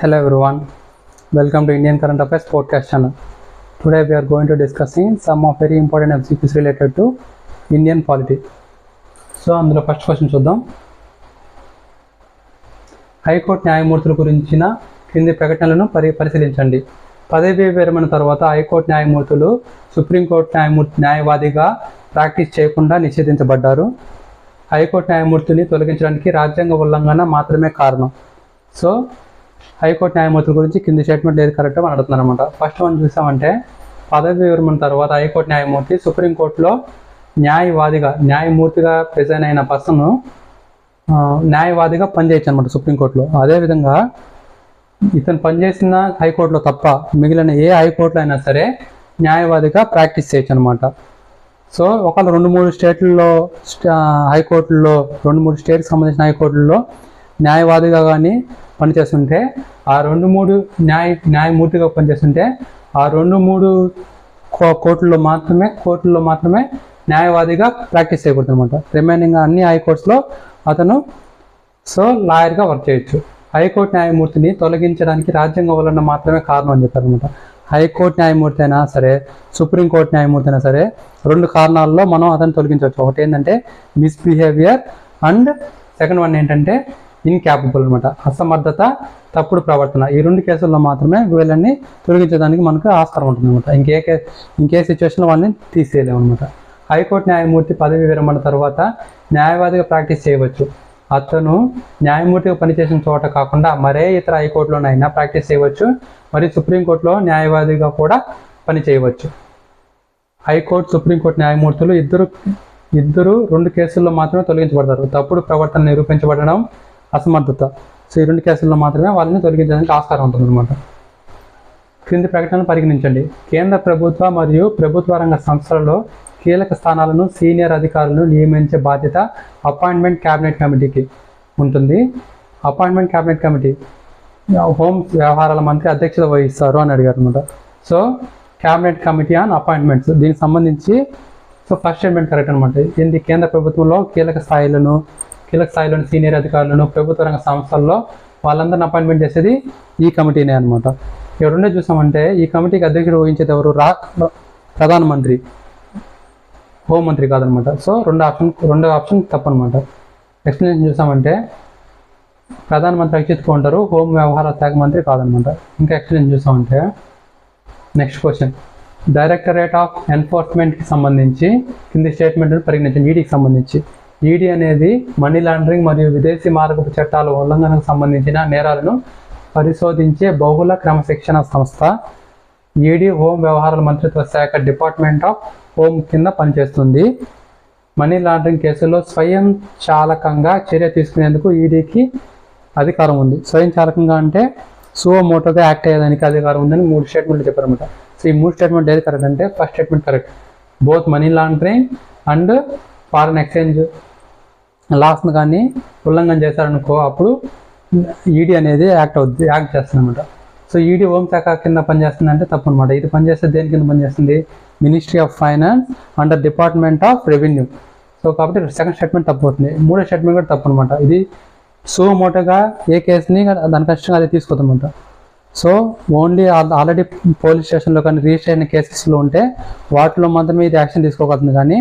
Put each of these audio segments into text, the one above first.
Hello everyone, welcome to Indian Current Affairs podcast channel. Today we are going to discussing some of very important MCQs related to Indian polity. So అందులో first question చూద్దాం. High court న్యాయమూర్తుల గురించిన కింది ప్రకటనలను పరిశీలించండి. పదవీ విరమణ తర్వాత హైకోర్టు న్యాయమూర్తులు సుప్రీంకోర్టు న్యాయవాదిగా ప్రాక్టీస్ చేయకుండా నిషేధించబడ్డారు. హైకోర్టు న్యాయమూర్తిని తొలగించడానికి రాజ్యాంగ ఉల్లంఘన మాత్రమే కారణం. సో హైకోర్టు న్యాయమూర్తుల గురించి కింది స్టేట్మెంట్ ఏది కరెక్టో అని అడుగుతున్నారు అనమాట. ఫస్ట్ వన్ చూసామంటే పదవి విరమణ తర్వాత హైకోర్టు న్యాయమూర్తి సుప్రీంకోర్టులో న్యాయమూర్తిగా ప్రెజైన్ అయిన పర్సన్ న్యాయవాదిగా పనిచేయచ్చు అనమాట సుప్రీంకోర్టులో. అదేవిధంగా ఇతను పనిచేసిన హైకోర్టులో తప్ప మిగిలిన ఏ హైకోర్టులో అయినా సరే న్యాయవాదిగా ప్రాక్టీస్ చేయొచ్చు అనమాట. సో ఒకవేళ 2-3 స్టేట్లలో హైకోర్టుల్లో 2-3 స్టేట్కి సంబంధించిన హైకోర్టుల్లో న్యాయవాదిగా కానీ పనిచేస్తుంటే ఆ 2-3 న్యాయమూర్తిగా పనిచేస్తుంటే ఆ 2-3 కోర్టుల్లో మాత్రమే న్యాయవాదిగా ప్రాక్టీస్ చేయకూడదు అనమాట. రిమైనింగ్ అన్ని హైకోర్ట్స్లో అతను లాయర్గా వర్క్ చేయొచ్చు. హైకోర్టు న్యాయమూర్తిని తొలగించడానికి రాజ్యాంగ ఉల్లంఘన మాత్రమే కారణం అని చెప్పారు అనమాట. హైకోర్టు న్యాయమూర్తి అయినా సరే సుప్రీంకోర్టు న్యాయమూర్తి అయినా సరే 2 కారణాల్లో మనం అతను తొలగించవచ్చు. ఒకటి ఏంటంటే మిస్బిహేవియర్ అండ్ సెకండ్ వన్ ఏంటంటే ఇన్క్యాపబుల్ అనమాట, అసమర్థత, తప్పుడు ప్రవర్తన. ఈ 2 కేసుల్లో మాత్రమే వీళ్ళని తొలగించడానికి మనకు ఆస్కారం ఉంటుంది అనమాట. ఇంకే సిచ్యువేషన్లో వాళ్ళని తీసేయలేము అనమాట. హైకోర్టు న్యాయమూర్తి పదవి విరమణ తర్వాత న్యాయవాదిగా ప్రాక్టీస్ చేయవచ్చు. అతను న్యాయమూర్తిగా పనిచేసిన చోట కాకుండా మరే ఇతర హైకోర్టులోనైనా ప్రాక్టీస్ చేయవచ్చు మరియు సుప్రీంకోర్టులో న్యాయవాదిగా కూడా పని చేయవచ్చు. హైకోర్టు సుప్రీంకోర్టు న్యాయమూర్తులు ఇద్దరు 2 కేసుల్లో మాత్రమే తొలగించబడతారు. తప్పుడు ప్రవర్తన నిరూపించబడడం, అసమర్థత. సో ఈ 2 కేసుల్లో మాత్రమే వాళ్ళని తొలగించడానికి ఆస్కారం ఉంటుంది అనమాట. క్రింది ప్రకటనను పరిగణించండి. కేంద్ర ప్రభుత్వ మరియు ప్రభుత్వ రంగ సంస్థలలో కీలక స్థానాలను సీనియర్ అధికారులను నియమించే బాధ్యత అపాయింట్మెంట్ క్యాబినెట్ కమిటీకి ఉంటుంది. అపాయింట్మెంట్ క్యాబినెట్ కమిటీ హోం వ్యవహారాల మంత్రి అధ్యక్షత వహిస్తారు అని అడిగారు అనమాట. So cabinet committee on appointments దీనికి సంబంధించి ఫస్ట్ స్టేట్మెంట్ కరెక్ట్ అనమాట. ఇది కేంద్ర ప్రభుత్వంలో కీలక స్థాయిలోని సీనియర్ అధికారులను ప్రభుత్వ రంగ సంస్థల్లో వాళ్ళందరిని అపాయింట్మెంట్ చేసేది ఈ కమిటీనే అనమాట. ఇక్కడ రెండో చూసామంటే ఈ కమిటీకి అధ్యక్షుడు వహించేది ఎవరు? ప్రధానమంత్రి, హోంమంత్రి కాదనమాట. సో రెండో ఆప్షన్ తప్పనమాట. ఎక్స్ప్లెనేషన్ చూసామంటే ప్రధానమంత్రి అధ్యక్షతగా ఉంటారు, హోం వ్యవహారాల శాఖ మంత్రి కాదనమాట. ఇంకా ఎక్స్ప్లెనేషన్ చూసామంటే నెక్స్ట్ క్వశ్చన్, డైరెక్టరేట్ ఆఫ్ ఎన్ఫోర్స్మెంట్కి సంబంధించి కింది స్టేట్మెంట్ను పరిగణించండి. ఈడీకి సంబంధించి ఈడీ అనేది మనీ లాండరింగ్ మరియు విదేశీ మార్గపు చట్టాల ఉల్లంఘనకు సంబంధించిన నేరాలను పరిశోధించే బహుళ క్రమశిక్షణ సంస్థ. ఈడీ హోం వ్యవహారాల మంత్రిత్వ శాఖ డిపార్ట్మెంట్ ఆఫ్ హోమ్ కింద పనిచేస్తుంది. మనీ లాండరింగ్ కేసుల్లో స్వయం చాలకంగా చర్య తీసుకునేందుకు ఈడీకి అధికారం ఉంది. స్వయం చాలకంగా అంటే సుమోటోగా యాక్ట్ అయ్యేదానికి అధికారం ఉందని 3 స్టేట్మెంట్లు చెప్పారన్నమాట. సో ఈ 3 స్టేట్మెంట్ ఏది కరెక్ట్ అంటే first statement correct. Both money laundering and foreign exchange లాస్ను కానీ ఉల్లంఘన చేశారనుకో అప్పుడు ఈడీ అనేది యాక్ట్ చేస్తుంది అనమాట. సో ఈడీ హోంశాఖ కింద పనిచేస్తుంది తప్పు అనమాట. ఇది పనిచేస్తే దేని కింద పనిచేస్తుంది? Ministry of finance under department of revenue. So కాబట్టి సెకండ్ స్టేట్మెంట్ తప్పు అవుతుంది. 3వ స్టేట్మెంట్ కూడా తప్పు అనమాట. ఇది సుమోటోగా ఏ కేసుని దాని కష్టంగా అది తీసుకోదన్నమాట. సో ఓన్లీ ఆల్రెడీ పోలీస్ స్టేషన్లో కానీ రిజిస్టర్ అయిన కేసెస్లో ఉంటే వాటిలో మాత్రమే ఇది యాక్షన్ తీసుకోగలుగుతుంది. కానీ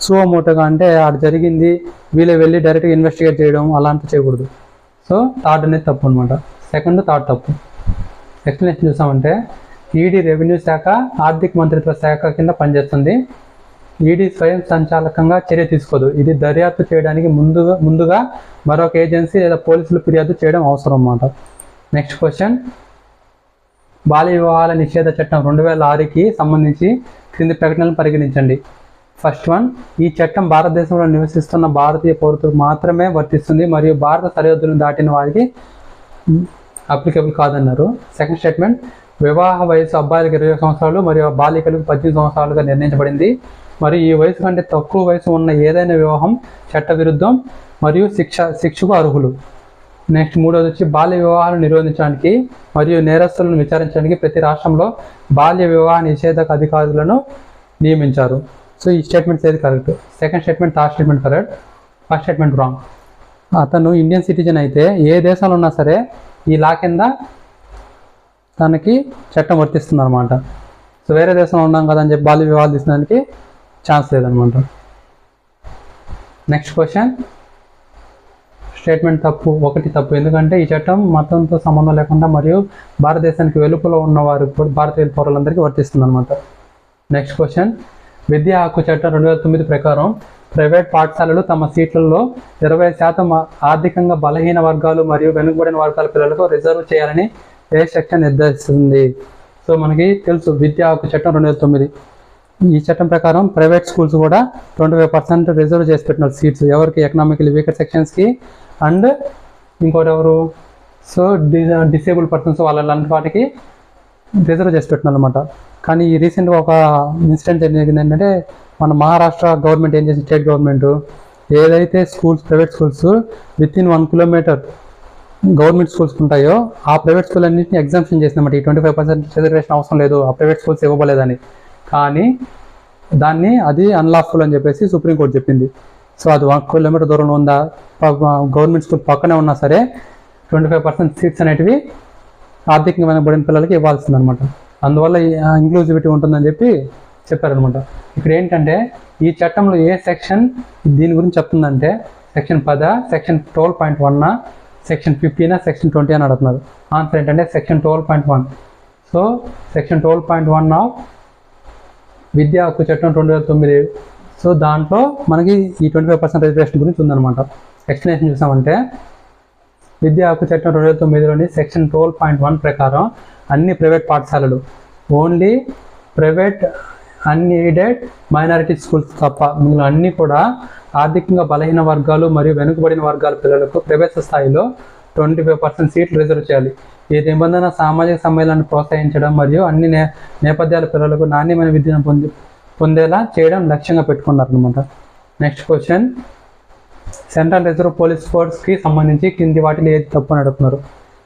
సుమోటోగా అంటే ఆడ జరిగింది వీళ్ళే వెళ్ళి డైరెక్ట్గా ఇన్వెస్టిగేట్ చేయడం అలాంటివి చేయకూడదు. సో థర్డ్ అనేది తప్పు అనమాట. సెకండ్ థర్డ్ తప్పు. ఎక్స్ప్లెనేషన్ చూసామంటే ఈడీ రెవెన్యూ శాఖ ఆర్థిక మంత్రిత్వ శాఖ కింద పనిచేస్తుంది. ఈడీ స్వయం సంచాలకంగా చర్య తీసుకోదు. ఇది దర్యాప్తు చేయడానికి ముందుగా మరొక ఏజెన్సీ లేదా పోలీసులు ఫిర్యాదు చేయడం అవసరం అన్నమాట. నెక్స్ట్ క్వశ్చన్, బాల్య వివాహాల నిషేధ చట్టం 2006కి సంబంధించి క్రింది ప్రకటనలను పరిగణించండి. ఫస్ట్ వన్, ఈ చట్టం భారతదేశంలో నివసిస్తున్న భారతీయ పౌరులకు మాత్రమే వర్తిస్తుంది మరియు భారత సరిహద్దులను దాటిన వారికి అప్లికబుల్ కాదన్నారు. సెకండ్ స్టేట్మెంట్, వివాహ వయసు అబ్బాయిలకు 20 సంవత్సరాలు మరియు బాలికలకు 18 సంవత్సరాలుగా నిర్ణయించబడింది మరియు ఈ వయసు కంటే తక్కువ వయసు ఉన్న ఏదైనా వివాహం చట్టవిరుద్ధం మరియు శిక్షకు అర్హులు. నెక్స్ట్ మూడోది వచ్చి బాల్య వివాహాలను నిరోధించడానికి మరియు నేరస్తులను విచారించడానికి ప్రతి రాష్ట్రంలో బాల్య వివాహ నిషేధక అధికారులను నియమించారు. సో ఈ స్టేట్మెంట్స్ ఏది correct? Second statement third statement correct, first statement wrong. అతను ఇండియన్ సిటిజన్ అయితే ఏ దేశంలో ఉన్నా సరే ఈ లా కింద తనకి చట్టం వర్తిస్తుంది అనమాట. సో వేరే దేశంలో ఉన్నాం కదా అని చెప్పి బాల్య వివాహాలు తీసుకోవడానికి ఛాన్స్ లేదనమాట. నెక్స్ట్ క్వశ్చన్, స్టేట్మెంట్ తప్పు. ఒకటి తప్పు, ఎందుకంటే ఈ చట్టం మతంతో సంబంధం లేకుండా మరియు భారతదేశానికి వెలుపల ఉన్న వారు భారతీయ పౌరులందరికీ వర్తిస్తుంది అనమాట. నెక్స్ట్ క్వశ్చన్, విద్యా హక్కు చట్టం 2009 ప్రకారం ప్రైవేట్ పాఠశాలలు తమ సీట్లలో 20% ఆర్థికంగా బలహీన వర్గాలు మరియు వెనుకబడిన వర్గాల పిల్లలకు రిజర్వ్ చేయాలని ఏ సెక్షన్ నిర్దేశిస్తుంది? సో మనకి తెలుసు విద్యా హక్కు చట్టం 2009. ఈ చట్టం ప్రకారం ప్రైవేట్ స్కూల్స్ కూడా 25% రిజర్వ్ చేసి పెట్టినారు సీట్స్. ఎవరికి? ఎకనామికలీ వీకర్ సెక్షన్స్కి అండ్ ఇంకోటి ఎవరు? సో డిసేబుల్ పర్సన్స్ వాళ్ళంటి వాటికి రిజర్వ్ చేసి పెట్టినారు అనమాట. కానీ ఈ రీసెంట్గా ఒక ఇన్సిడెంట్ జరిగింది ఏంటంటే, మన మహారాష్ట్ర గవర్నమెంట్ ఏం చేసింది, స్టేట్ గవర్నమెంట్ ఏదైతే schools private schools with in 1 kilometre government schools ఉంటాయో ఆ ప్రైవేట్ స్కూల్ అన్నింటినీ ఎగ్జామ్షన్ చేసినమాట. ఈ 25% రిజర్వేషన్ అవసరం లేదు, ఆ ప్రైవేట్ స్కూల్స్ ఇవ్వబోలేదని. కానీ అది అన్లాఫుల్ అని చెప్పేసి సుప్రీంకోర్టు చెప్పింది. సో అది 1 కిలోమీటర్ దూరంలో ఉందా, గవర్నమెంట్ స్కూల్ పక్కనే ఉన్నా సరే 25% సీట్స్ అనేటివి ఆర్థికంగా వెనకబడిన పిల్లలకి ఇవ్వాల్సింది అనమాట. అందువల్ల ఇంక్లూజివిటీ ఉంటుందని చెప్పి చెప్పారనమాట. ఇక్కడ ఏంటంటే ఈ చట్టంలో ఏ సెక్షన్ దీని గురించి చెప్తుందంటే సెక్షన్ 10, సెక్షన్ 12.1, సెక్షన్ 15, సెక్షన్ 20 అని అడుగుతున్నారు. ఆన్సర్ ఏంటంటే సెక్షన్ 12.1. సో సెక్షన్ 12.1 ఆఫ్ విద్యా హక్కు చట్టం 2009. సో దాంట్లో మనకి ఈ 25% రిజర్వేషన్ గురించి ఉందన్నమాట. ఎక్స్ప్లెనేషన్ చూసామంటే విద్యా హక్కు చట్టం 2009లోని సెక్షన్ 12.1 ప్రకారం అన్ని ప్రైవేట్ పాఠశాలలు, only private unaided minority schools తప్ప మిగిలిన అన్నీ కూడా ఆర్థికంగా బలహీన వర్గాలు మరియు వెనుకబడిన వర్గాల పిల్లలకు ప్రవేశ స్థాయిలో 25% సీట్లు రిజర్వ్ చేయాలి. ఈ నిబంధన సామాజిక సమ్మేళనాన్ని ప్రోత్సహించడం మరియు అన్ని నేపథ్యాల పిల్లలకు నాణ్యమైన విద్యను పొందేలా చేయడం లక్ష్యంగా పెట్టుకున్నారనమాట. Next question, central reserve police ఫోర్స్కి సంబంధించి కింది వాటిలో ఏది తప్పు అని అడుగుతున్నారు.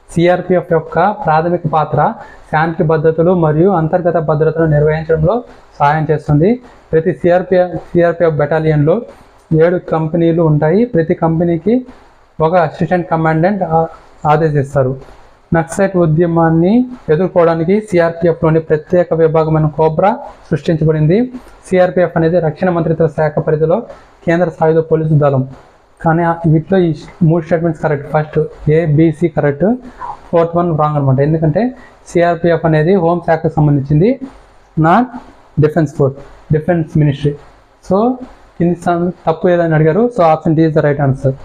సిఆర్పిఎఫ్ యొక్క ప్రాథమిక పాత్ర శాంతి భద్రతలు మరియు అంతర్గత భద్రతను నిర్వహించడంలో సహాయం చేస్తుంది. ప్రతి సిఆర్పిఎఫ్ బెటాలియన్లో 7 కంపెనీలు ఉంటాయి. ప్రతి కంపెనీకి ఒక అసిస్టెంట్ కమాండెంట్ ఆదేశిస్తారు. నక్సలైట్ ఉద్యమాన్ని ఎదుర్కోవడానికి సిఆర్పిఎఫ్లోని ప్రత్యేక విభాగమైన కోబ్రా సృష్టించబడింది. సిఆర్పిఎఫ్ అనేది రక్షణ మంత్రిత్వ శాఖ పరిధిలో కేంద్ర సాయుధ పోలీసు దళం. కానీ వీటిలో ఈ 3 statements correct. First ABC correct, 4th one wrong అనమాట. ఎందుకంటే సిఆర్పిఎఫ్ అనేది హోమ్ శాఖకు సంబంధించింది, నాట్ డిఫెన్స్ మినిస్ట్రీ. సో కింది తప్పు ఏదని అడిగారు. So option D is the right answer.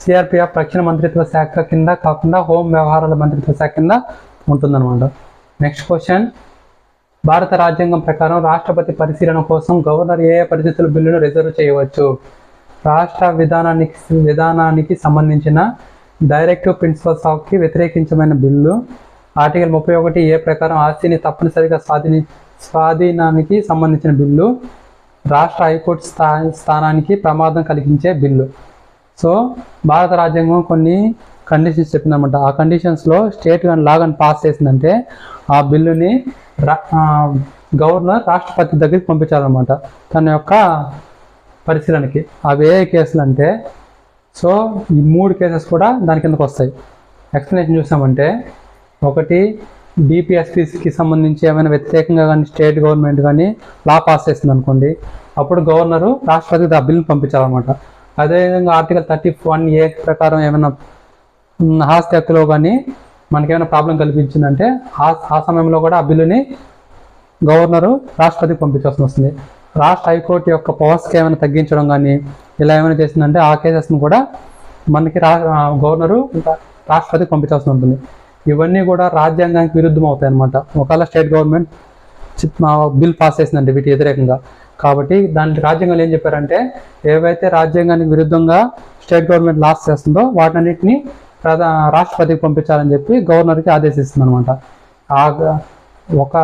CRPF రక్షణ మంత్రిత్వ శాఖ కింద కాకుండా హోం వ్యవహారాల మంత్రిత్వ శాఖ కింద ఉంటుందన్నమాట. నెక్స్ట్ క్వశ్చన్, భారత రాజ్యాంగం ప్రకారం రాష్ట్రపతి పరిశీలన కోసం గవర్నర్ ఏ పరిస్థితుల బిల్లును రిజర్వ్ చేయవచ్చు? రాష్ట్ర విధానానికి సంబంధించిన డైరెక్టివ్ ప్రిన్సిపల్స్ ఆఫ్కి వ్యతిరేకించమైన బిల్లు. ఆర్టికల్ 31A ప్రకారం ఆస్తిని తప్పనిసరిగా స్వాధీనానికి సంబంధించిన బిల్లు. రాష్ట్ర హైకోర్టు స్థానానికి ప్రమాదం కలిగించే బిల్లు. సో భారత రాజ్యాంగం కొన్ని కండిషన్స్ చెప్పిందనమాట. ఆ కండిషన్స్లో స్టేట్ కానీ లా కానీ పాస్ చేసిందంటే ఆ బిల్లుని గవర్నర్ రాష్ట్రపతి దగ్గరికి పంపించాలన్నమాట తన యొక్క పరిశీలనకి. అవి ఏ కేసులు అంటే, సో ఈ 3 కేసెస్ కూడా దాని కిందకు వస్తాయి. ఎక్స్ప్లెనేషన్ చూసామంటే, ఒకటి డిపిఎస్పికి సంబంధించి ఏమైనా వ్యతిరేకంగా కానీ స్టేట్ గవర్నమెంట్ కానీ లా పాస్ చేసింది అనుకోండి, అప్పుడు గవర్నరు రాష్ట్రపతికి ఆ బిల్లుని పంపించాలన్నమాట. అదేవిధంగా ఆర్టికల్ 31A ప్రకారం ఏమైనా ఆస్తి హక్కులో కానీ మనకేమైనా ప్రాబ్లం కల్పించిందంటే ఆ సమయంలో కూడా ఆ బిల్లుని గవర్నరు రాష్ట్రపతికి పంపించాల్సి వస్తుంది. రాష్ట్ర హైకోర్టు యొక్క పవర్స్కి ఏమైనా తగ్గించడం కానీ ఇలా ఏమైనా చేసిందంటే ఆ కేసెస్ని కూడా మనకి గవర్నరు రాష్ట్రపతికి పంపించాల్సి ఉంటుంది. ఇవన్నీ కూడా రాజ్యాంగానికి విరుద్ధం అవుతాయి అన్నమాట ఒకవేళ స్టేట్ గవర్నమెంట్ బిల్ పాస్ చేసిందంటే వీటి వ్యతిరేకంగా. కాబట్టి దాని రాజ్యాంగంలో ఏం చెప్పారంటే, ఏవైతే రాజ్యాంగానికి విరుద్ధంగా స్టేట్ గవర్నమెంట్ లాస్ చేస్తుందో వాటన్నిటిని రాష్ట్రపతికి పంపించాలని చెప్పి గవర్నర్కి ఆదేశిస్తుంది అనమాట. ఒక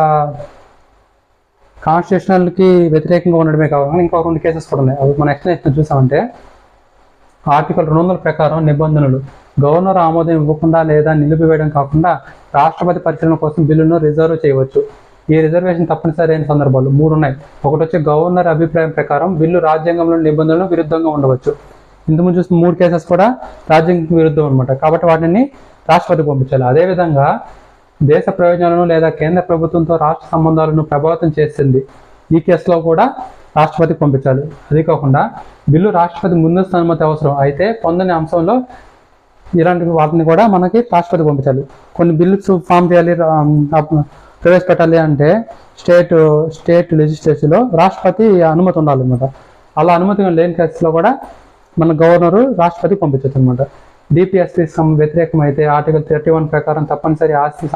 కాన్స్టిట్యూషనల్కి వ్యతిరేకంగా ఉండడమే కావాలి, ఇంకో 2 కేసెస్ కూడా ఉన్నాయి. అవి మనం ఎక్స్ప్లెనేషన్ చూసామంటే, ఆర్టికల్ 200 ప్రకారం నిబంధనలు గవర్నర్ ఆమోదం ఇవ్వకుండా లేదా నిలిపివేయడం కాకుండా రాష్ట్రపతి పరిశీలన కోసం బిల్లును రిజర్వ్ చేయవచ్చు. ఈ రిజర్వేషన్ తప్పనిసరి అయిన సందర్భాలు 3 ఉన్నాయి. ఒకటి వచ్చి గవర్నర్ అభిప్రాయం ప్రకారం బిల్లు రాజ్యాంగంలోని నిబంధనలు విరుద్ధంగా ఉండవచ్చు. ఇంతకుముందు చూసిన 3 కేసెస్ కూడా రాజ్యాంగం విరుద్ధం అనమాట. కాబట్టి వాటిని రాష్ట్రపతికి పంపించాలి. అదేవిధంగా దేశ ప్రయోజనాలను లేదా కేంద్ర ప్రభుత్వంతో రాష్ట్ర సంబంధాలను ప్రభావితం చేస్తుంది. ఈ కేసులో కూడా రాష్ట్రపతికి పంపించాలి. అది కాకుండా బిల్లు రాష్ట్రపతి ముందస్తు అనుమతి అవసరం అయితే పొందని అంశంలో ఇలాంటి వాటిని కూడా మనకి రాష్ట్రపతికి పంపించాలి. కొన్ని బిల్లుస్ ఫామ్ చేయాలి, ప్రవేశపెట్టాలి అంటే స్టేట్ లెజిస్లేచర్లో రాష్ట్రపతి అనుమతి ఉండాలన్నమాట. అలా అనుమతి లేని కేసులో కూడా మన గవర్నరు రాష్ట్రపతికి పంపించవచ్చు అనమాట. డిపిఎస్పి వ్యతిరేకం అయితే ఆర్టికల్ 31 ప్రకారం తప్పనిసరి ఆస్తి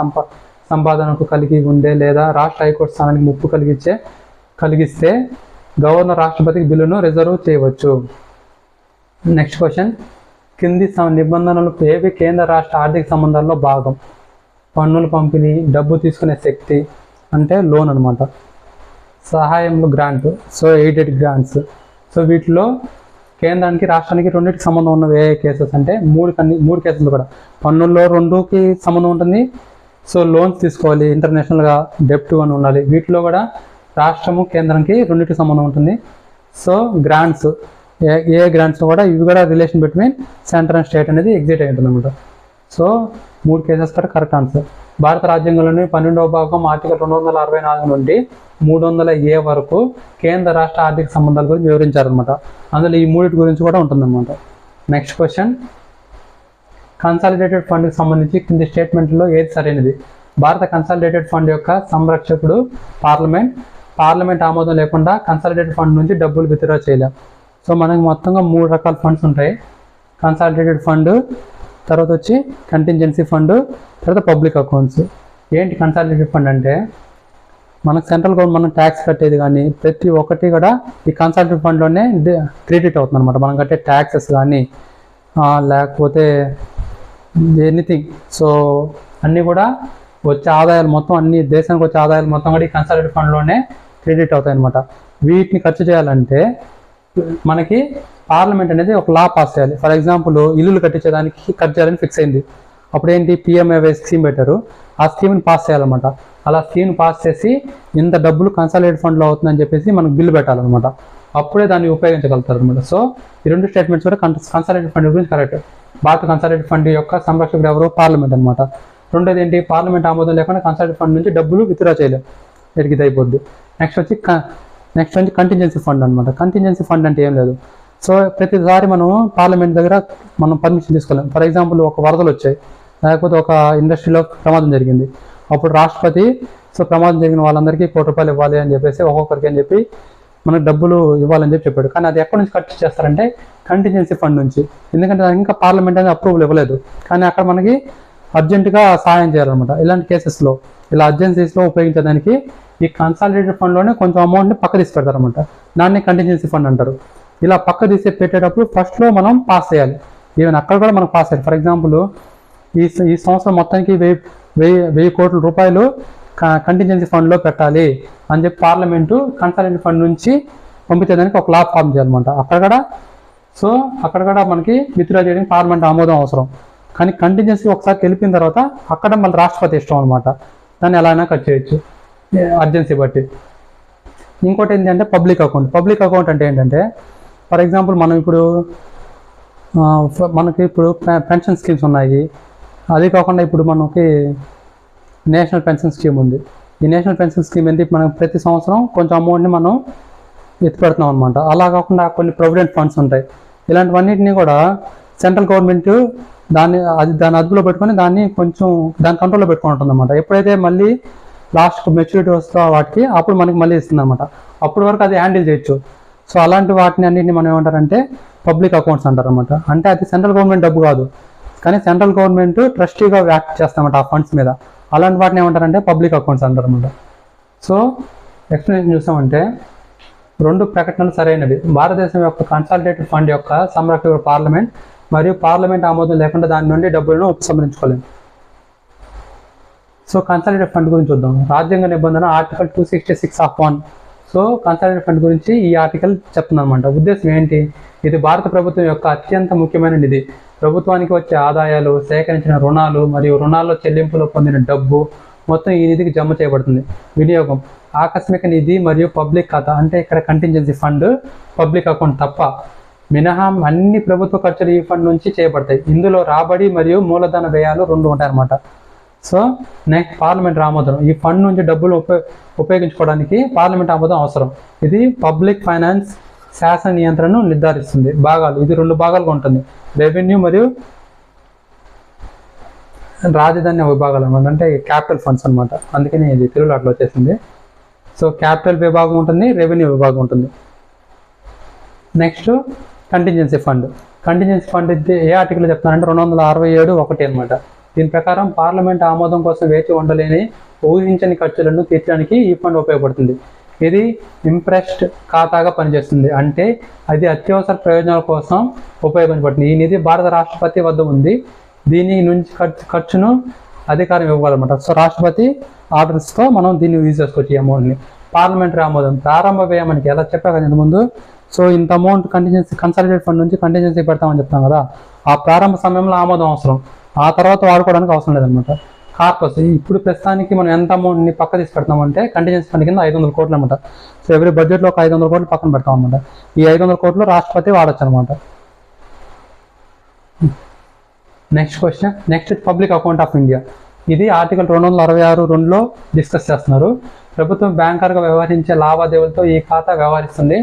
సంపాదనకు కలిగి ఉండే లేదా రాష్ట్ర హైకోర్టు స్థానానికి ముప్పు కలిగిస్తే గవర్నర్ రాష్ట్రపతికి బిల్లును రిజర్వ్ చేయవచ్చు. నెక్స్ట్ క్వశ్చన్, కింది నిబంధనలు ఏవి కేంద్ర రాష్ట్ర ఆర్థిక సంబంధాల్లో భాగం? పన్నుల పంపిణీ, డబ్బు తీసుకునే శక్తి అంటే లోన్ అనమాట, సహాయంలో grant, so aided grants. So వీటిలో కేంద్రానికి రాష్ట్రానికి రెండింటికి సంబంధం ఉన్నవి ఏ కేసెస్ అంటే మూడు కేసులు కూడా. పన్నుల్లో 2కి సంబంధం ఉంటుంది. సో లోన్స్ తీసుకోవాలి, ఇంటర్నేషనల్గా డెప్ట్ అని ఉండాలి. వీటిలో కూడా రాష్ట్రము కేంద్రానికి రెండింటికి సంబంధం ఉంటుంది. సో గ్రాంట్స్, ఏ గ్రాంట్స్ కూడా ఇవి కూడా relation between centre and state అనేది ఎగ్జిట్ అయి ఉంటుంది అనమాట. సో 3 కేసెస్ కూడా కరెక్ట్ ఆన్సర్. భారత రాజ్యాంగంలోని 12వ భాగం ఆర్టికల్ 264 నుండి 300A వరకు కేంద్ర రాష్ట్ర ఆర్థిక సంబంధాల గురించి వివరించారనమాట. అందులో ఈ 3 గురించి కూడా ఉంటుందన్నమాట. నెక్స్ట్ క్వశ్చన్, కన్సాలిడేటెడ్ ఫండ్కి సంబంధించి కింది స్టేట్మెంట్లో ఏది సరైనది? భారత కన్సాలిడేటెడ్ ఫండ్ యొక్క సంరక్షకుడు పార్లమెంట్ ఆమోదం లేకుండా కన్సాలిడేటెడ్ ఫండ్ నుంచి డబ్బులు విత్డ్రా చేయలేం. సో మనకి మొత్తంగా 3 రకాల ఫండ్స్ ఉంటాయి. కన్సాలిడేటెడ్ ఫండ్, తర్వాత వచ్చి కంటింజెన్సీ ఫండ్, తర్వాత పబ్లిక్ అకౌంట్స్. ఏంటి కన్సాలిడేటెడ్ ఫండ్ అంటే మనకు సెంట్రల్ గవర్నమెంట్ మనం ట్యాక్స్ కట్టేది కానీ ప్రతి ఒక్కటి కూడా ఈ కన్సాలిడేటెడ్ ఫండ్లోనే క్రెడిట్ అవుతుంది అనమాట. మనం కట్టే ట్యాక్సెస్ కానీ లేకపోతే ఎనీథింగ్, సో అన్నీ కూడా వచ్చే ఆదాయాలు మొత్తం, అన్ని దేశానికి వచ్చే ఆదాయాలు మొత్తం కూడా ఈ కన్సాలిడేటెడ్ ఫండ్లోనే క్రెడిట్ అవుతాయి అనమాట. వీటిని ఖర్చు చేయాలంటే మనకి పార్లమెంట్ అనేది ఒక లా పాస్ చేయాలి. ఫర్ ఎగ్జాంపుల్ ఇల్లులు కట్టించేదానికి ఖర్చు చేయాలని ఫిక్స్ అయింది. అప్పుడు ఏంటి, పిఎంఏవై స్కీమ్ పెట్టారు. ఆ స్కీమ్ని పాస్ చేయాలన్నమాట. అలా స్కీమ్ని పాస్ చేసి ఇంత డబ్బులు కన్సాలిడేటెడ్ ఫండ్లో అవుతుందని చెప్పేసి మనకు బిల్లు పెట్టాలన్నమాట. అప్పుడే దాన్ని ఉపయోగించగలుగుతారు అనమాట. సో ఈ 2 స్టేట్మెంట్స్ కూడా కన్సాలిడేటెడ్ ఫండ్ గురించి కరెక్ట్. భారత కన్సాలిడేటెడ్ ఫండ్ యొక్క సంరక్షకుడు ఎవరు? పార్లమెంట్ అనమాట. రెండోది ఏంటి, పార్లమెంట్ ఆమోదం లేకుండా కన్సాలిడేటెడ్ ఫండ్ నుంచి డబ్బులు విత్డ్రా చేయలేం, ఎడికి అయిపోద్ది. నెక్స్ట్ వచ్చి కంటింజెన్సీ ఫండ్ అనమాట. కంటింజెన్సీ ఫండ్ అంటే ఏం లేదు. సో ప్రతిసారి మనం పార్లమెంట్ దగ్గర మనం పర్మిషన్ తీసుకోలేం. ఫర్ ఎగ్జాంపుల్ ఒక వరదలు వచ్చాయి, లేకపోతే ఒక ఇండస్ట్రీలో ప్రమాదం జరిగింది. అప్పుడు రాష్ట్రపతి సో ప్రమాదం జరిగిన వాళ్ళందరికీ ₹1,00,00,000 ఇవ్వాలి అని చెప్పేసి ఒక్కొక్కరికి అని చెప్పి మనకు డబ్బులు ఇవ్వాలని చెప్పాడు. కానీ అది ఎక్కడి నుంచి ఖర్చు చేస్తారంటే కంటింజెన్సీ ఫండ్ నుంచి. ఎందుకంటే దానికి ఇంకా పార్లమెంట్ అనేది అప్రూవల్ ఇవ్వలేదు. కానీ అక్కడ మనకి అర్జెంటుగా సహాయం చేయాలన్నమాట. ఇలాంటి కేసెస్లో, ఇలా అర్జెన్సీస్లో ఉపయోగించడానికి ఈ కన్సాలిడేటెడ్ ఫండ్లోనే కొంచెం అమౌంట్ని పక్క తీసి పెడతారనమాట. దాన్ని కంటింజెన్సీ ఫండ్ అంటారు. ఇలా పక్క తీసి పెట్టేటప్పుడు ఫస్ట్లో మనం పాస్ చేయాలి. ఈవెన్ అక్కడ కూడా మనం పాస్ చేయాలి. ఫర్ ఎగ్జాంపుల్ ఈ సంవత్సరం మొత్తానికి 1000 కోట్ల రూపాయలు కంటింజెన్సీ ఫండ్లో పెట్టాలి అని చెప్పి పార్లమెంటు కన్సాలిడేటెడ్ ఫండ్ నుంచి పంపించేదానికి ఒక లా ఫామ్ చేయాలన్నమాట. అక్కడ కూడా మనకి విత్డ్రా చేయడానికి పార్లమెంట్ ఆమోదం అవసరం. కానీ కంటింజెన్సీ ఒకసారి వెళ్ళిపోయిన తర్వాత అక్కడ మళ్ళీ రాష్ట్రపతి ఇష్టం అనమాట. దాన్ని ఎలా అయినా కట్ చేయొచ్చు అర్జెన్సీ బట్టి. ఇంకోటి ఏంటంటే పబ్లిక్ అకౌంట్ అంటే ఏంటంటే ఫర్ ఎగ్జాంపుల్ మనకి ఇప్పుడు పెన్షన్ స్కీమ్స్ ఉన్నాయి. అది కాకుండా ఇప్పుడు మనకి నేషనల్ పెన్షన్ స్కీమ్ ఉంది. ఈ నేషనల్ పెన్షన్ స్కీమ్ ఏంటి, మనం ప్రతి సంవత్సరం కొంచెం అమౌంట్ని మనం ఎత్తిపెడుతున్నాం అనమాట. అలా కాకుండా కొన్ని ప్రొవిడెంట్ ఫండ్స్ ఉంటాయి. ఇలాంటివన్నిటిని కూడా సెంట్రల్ గవర్నమెంట్ దాన్ని అదుపులో పెట్టుకొని దాన్ని దాని కంట్రోల్లో పెట్టుకుని ఉంటుంది అనమాట. ఎప్పుడైతే మళ్ళీ లాస్ట్ మెచ్యూరిటీ వస్తా వాటికి అప్పుడు మనకి మళ్ళీ ఇస్తుంది అనమాట. అప్పటి వరకు అది హ్యాండిల్ చేయొచ్చు. సో అలాంటి వాటిని అన్నింటినీ మనం ఏమంటారంటే పబ్లిక్ అకౌంట్స్ అంటారు అనమాట. అంటే అది సెంట్రల్ గవర్నమెంట్ డబ్బు కాదు, కానీ సెంట్రల్ గవర్నమెంట్ ట్రస్టీగా యాక్ట్ చేస్తామన్నమాట ఆ ఫండ్స్ మీద. అలాంటి వాటిని ఏమంటారంటే పబ్లిక్ అకౌంట్స్ అంటారు అనమాట. సో ఎక్స్ప్లెనేషన్ చూసామంటే 2 ప్రకటనలు సరైనవి. భారతదేశం యొక్క కన్సాలిడేటెడ్ ఫండ్ యొక్క సంరక్షకుడు పార్లమెంట్, మరియు పార్లమెంట్ ఆమోదం లేకుండా దాని నుండి డబ్బులను ఉపసంహరించుకోలేము. సో కన్సాలిడేటెడ్ ఫండ్ గురించి చూద్దాం. రాజ్యాంగ నిబంధన ఆర్టికల్ 266(1). సో కన్సాలిడేటెడ్ ఫండ్ గురించి ఈ ఆర్టికల్ చెప్తుందన్నమాట. ఉద్దేశం ఏంటి, ఇది భారత ప్రభుత్వం యొక్క అత్యంత ముఖ్యమైన నిధి. ప్రభుత్వానికి వచ్చే ఆదాయాలు, సేకరించిన రుణాలు మరియు రుణాల్లో చెల్లింపులో పొందిన డబ్బు మొత్తం ఈ నిధికి జమ చేయబడుతుంది. వినియోగం ఆకస్మిక నిధి మరియు పబ్లిక్ ఖాతా, అంటే ఇక్కడ కంటింజెన్సీ ఫండ్, పబ్లిక్ అకౌంట్ తప్ప మినహా అన్ని ప్రభుత్వ ఖర్చులు ఈ ఫండ్ నుంచి చేయబడతాయి. ఇందులో రాబడి మరియు మూలధన వ్యయాలు రెండు ఉంటాయన్నమాట. సో నెక్స్ట్ పార్లమెంట్ ఆమోదం. ఈ ఫండ్ నుంచి డబ్బులు ఉపయోగించుకోవడానికి పార్లమెంట్ ఆమోదం అవసరం. ఇది పబ్లిక్ ఫైనాన్స్ శాసన నియంత్రణను నిర్ధారిస్తుంది. భాగాలు, ఇది 2 భాగాలుగా ఉంటుంది. రెవెన్యూ మరియు రాజధాని విభాగాలు అనమాట, అంటే క్యాపిటల్ ఫండ్స్ అనమాట. అందుకని ఇది తెలుగులో అట్లా వచ్చేసింది. సో క్యాపిటల్ విభాగం ఉంటుంది, రెవెన్యూ విభాగం ఉంటుంది. Next contingency fund. Contingency fund ఏ ఆర్టికల్ చెప్తున్నారంటే 267(1) అనమాట. దీని ప్రకారం పార్లమెంట్ ఆమోదం కోసం వేచి ఉండలేని ఊహించని ఖర్చులను తీర్చడానికి ఈ ఫండ్ ఉపయోగపడుతుంది. ఇది ఇంప్రెస్డ్ ఖాతాగా పనిచేస్తుంది, అంటే అది అత్యవసర ప్రయోజనాల కోసం ఉపయోగించబడుతుంది. ఈ నిధి భారత రాష్ట్రపతి వద్ద ఉంది. దీని నుంచి ఖర్చును అధికారం ఇవ్వాలన్నమాట. సో రాష్ట్రపతి ఆర్డర్స్తో మనం దీన్ని యూజ్ చేసుకోవచ్చు ఈ అమౌంట్ని. పార్లమెంటరీ ఆమోదం. ప్రారంభ వ్యయం మనకి ఎలా చెప్పాక ఇంతకుముందు. సో ఇంత అమౌంట్ కంటింజెన్సీ కన్సాలిడేటెడ్ ఫండ్ నుంచి కంటింజెన్సీ పెడతామని చెప్తాం కదా, ఆ ప్రారంభ సమయంలో ఆమోదం అవసరం, ఆ తర్వాత వాడుకోవడానికి అవసరం లేదనమాట. కార్పస్. ఇప్పుడు ప్రస్తుతానికి మనం ఎంత అమౌంట్ని పక్క తీసి పెడతామంటే కంటింజెన్సీ ఫండ్ కింద 500 కోట్లు అనమాట. సో ఎవ్రీ బడ్జెట్లో ఒక 500 కోట్లు పక్కన పెడతాం అనమాట. ఈ 500 కోట్లు రాష్ట్రపతి వాడచ్చు అనమాట. Next question. Next public account of India. ఇది ఆర్టికల్ 266(2)లో డిస్కస్ చేస్తున్నారు. ప్రభుత్వం బ్యాంకర్గా వ్యవహరించే లావాదేవీలతో ఈ ఖాతా వ్యవహరిస్తుంది.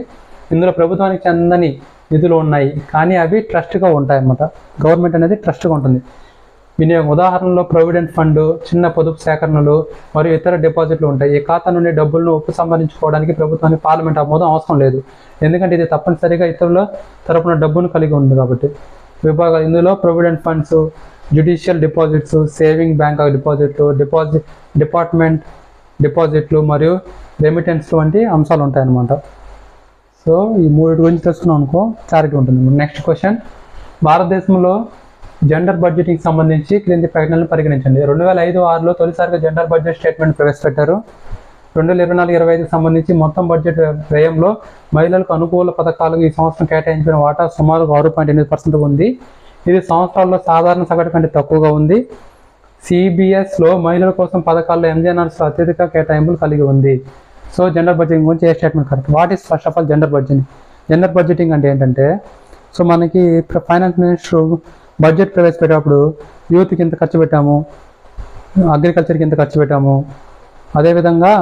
ఇందులో ప్రభుత్వానికి చెందని నిధులు ఉన్నాయి, కానీ అవి ట్రస్ట్గా ఉంటాయి అన్నమాట. గవర్నమెంట్ అనేది ట్రస్ట్గా ఉంటుంది. వినియోగం. ఉదాహరణలో ప్రొవిడెంట్ ఫండ్, చిన్న పొదుపు సేకరణలు మరియు ఇతర డిపాజిట్లు ఉంటాయి. ఈ ఖాతా నుండి డబ్బులను ఉపసంహరించుకోవడానికి ప్రభుత్వానికి పార్లమెంట్ ఆమోదం అవసరం లేదు, ఎందుకంటే ఇది తప్పనిసరిగా ఇతరుల తరపున డబ్బును కలిగి ఉంది కాబట్టి. విభాగాలు. ఇందులో provident funds, judicial deposits, saving bank డిపాజిట్లు, డిపార్ట్మెంట్ డిపాజిట్లు మరియు రెమిటెన్స్లు వంటి అంశాలు ఉంటాయన్నమాట. సో ఈ 3 గురించి తెలుసుకున్నాం అనుకో క్లారిటీ ఉంటుంది. Next question. భారతదేశంలో జెండర్ బడ్జెటింగ్ సంబంధించి క్రింది ప్రకటనలను పరిగణించండి. 2005-6లో తొలిసారిగా జెండర్ బడ్జెట్ స్టేట్మెంట్ ప్రవేశపెట్టారు. 2024-25కి సంబంధించి మొత్తం బడ్జెట్ వ్యయంలో మహిళలకు అనుకూల పథకాలకు ఈ సంవత్సరం కేటాయించిన వాటా సుమారు 6.8% ఉంది. ఇది సంవత్సరాల్లో సాధారణ సగటు కంటే తక్కువగా ఉంది. సిబిఎస్లో మహిళల కోసం పథకాల్లో ఎంజీఎన్ఆర్స్ అత్యధిక కేటాయింపులు కలిగి ఉంది. సో జెండర్ బడ్జెటింగ్ గురించి ఏ statement correct? What is first of all gender budgeting? Gender budgeting అంటే ఏంటంటే, సో మనకి ఫైనాన్స్ మినిస్టర్ బడ్జెట్ ప్రవేశపెట్టేటప్పుడు యూత్కి ఇంత ఖర్చు పెట్టాము, అగ్రికల్చర్కి ఇంత ఖర్చు పెట్టాము, అదేవిధంగా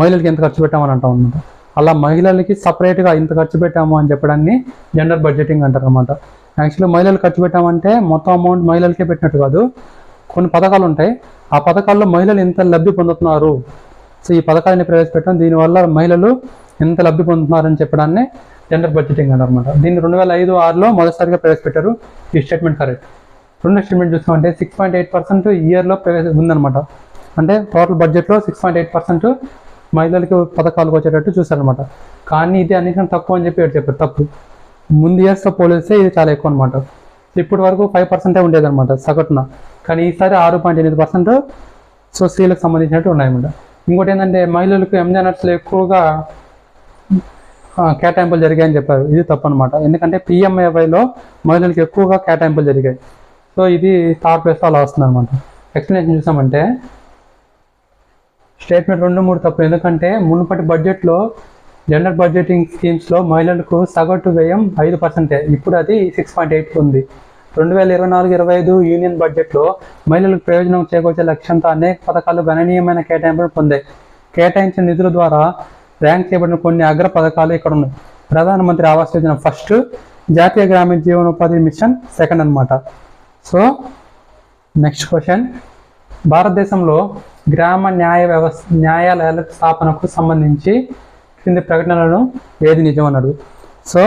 మహిళలకి ఎంత ఖర్చు పెట్టామని అంటాం అనమాట. అలా మహిళలకి సపరేట్గా ఇంత ఖర్చు పెట్టాము అని చెప్పడాన్ని జెండర్ బడ్జెటింగ్ అంటారు అనమాట. యాక్చువల్లీ మహిళలు ఖర్చు పెట్టామంటే మొత్తం అమౌంట్ మహిళలకే పెట్టినట్టు కాదు, కొన్ని పథకాలు ఉంటాయి, ఆ పథకాల్లో మహిళలు ఎంత లబ్ధి పొందుతున్నారు, సో ఈ పథకాన్ని ప్రవేశపెట్టడం దీనివల్ల మహిళలు ఎంత లబ్ధి పొందుతున్నారని చెప్పడాన్ని జెండర్ బడ్జెటింగ్ అంటారనమాట. దీన్ని 2005-6లో మొదటిసారిగా ప్రవేశపెట్టారు. ఈ స్టేట్మెంట్ కరెక్ట్. రెండో స్టేట్మెంట్ చూసామంటే 6.8% ఇయర్లో ఉందన్నమాట. అంటే టోటల్ బడ్జెట్లో 6.8% మహిళలకి పథకాలకు వచ్చేటట్టు చూశారనమాట. కానీ ఇది అన్నింటికన్నా తక్కువ అని చెప్పారు. తప్పు. ముందు ఇయర్స్తో పోలిస్తే ఇది చాలా ఎక్కువ అనమాట. ఇప్పటి వరకు 5% ఉండేదన్నమాట సగటున, కానీ ఈసారి 6.8% సో స్త్రీలకు సంబంధించినట్టు ఉన్నాయన్నమాట. ఇంకోటి ఏంటంటే మహిళలకు ఎంజీఎన్ఆర్స్లో ఎక్కువగా కేటాయింపులు జరిగాయని చెప్పారు. ఇది తప్పు అనమాట, ఎందుకంటే పిఎంఏవైలో మహిళలకు ఎక్కువగా కేటాయింపులు జరిగాయి. సో ఇది థర్డ్ ప్లేస్లో అలా వస్తుంది అనమాట. ఎక్స్ప్లెనేషన్ చూసామంటే స్టేట్మెంట్ 2-3 తప్పు, ఎందుకంటే మునుపటి బడ్జెట్లో జెండర్ బడ్జెటింగ్ స్కీమ్స్లో మహిళలకు సగటు వ్యయం 5%, ఇప్పుడు అది 6.8 ఉంది. 2024-25 యూనియన్ బడ్జెట్లో మహిళలకు ప్రయోజనం చేకూర్చే లక్ష్యంతో అనేక పథకాలు గణనీయమైన కేటాయింపులు పొందాయి. కేటాయించిన నిధుల ద్వారా ర్యాంక్ చేయబడిన కొన్ని అగ్ర పథకాలు ఇక్కడ ఉన్నాయి. ప్రధానమంత్రి ఆవాస్ యోజన ఫస్ట్, జాతీయ గ్రామీణ జీవనోపాధి మిషన్ సెకండ్ అనమాట. So next question. భారతదేశంలో గ్రామ న్యాయాలయాల స్థాపనకు సంబంధించి కింది ప్రకటనలను ఏది నిజం అన్నాడు. సో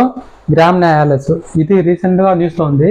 గ్రామ న్యాయాలయాలు ఇది రీసెంట్గా న్యూస్లో ఉంది.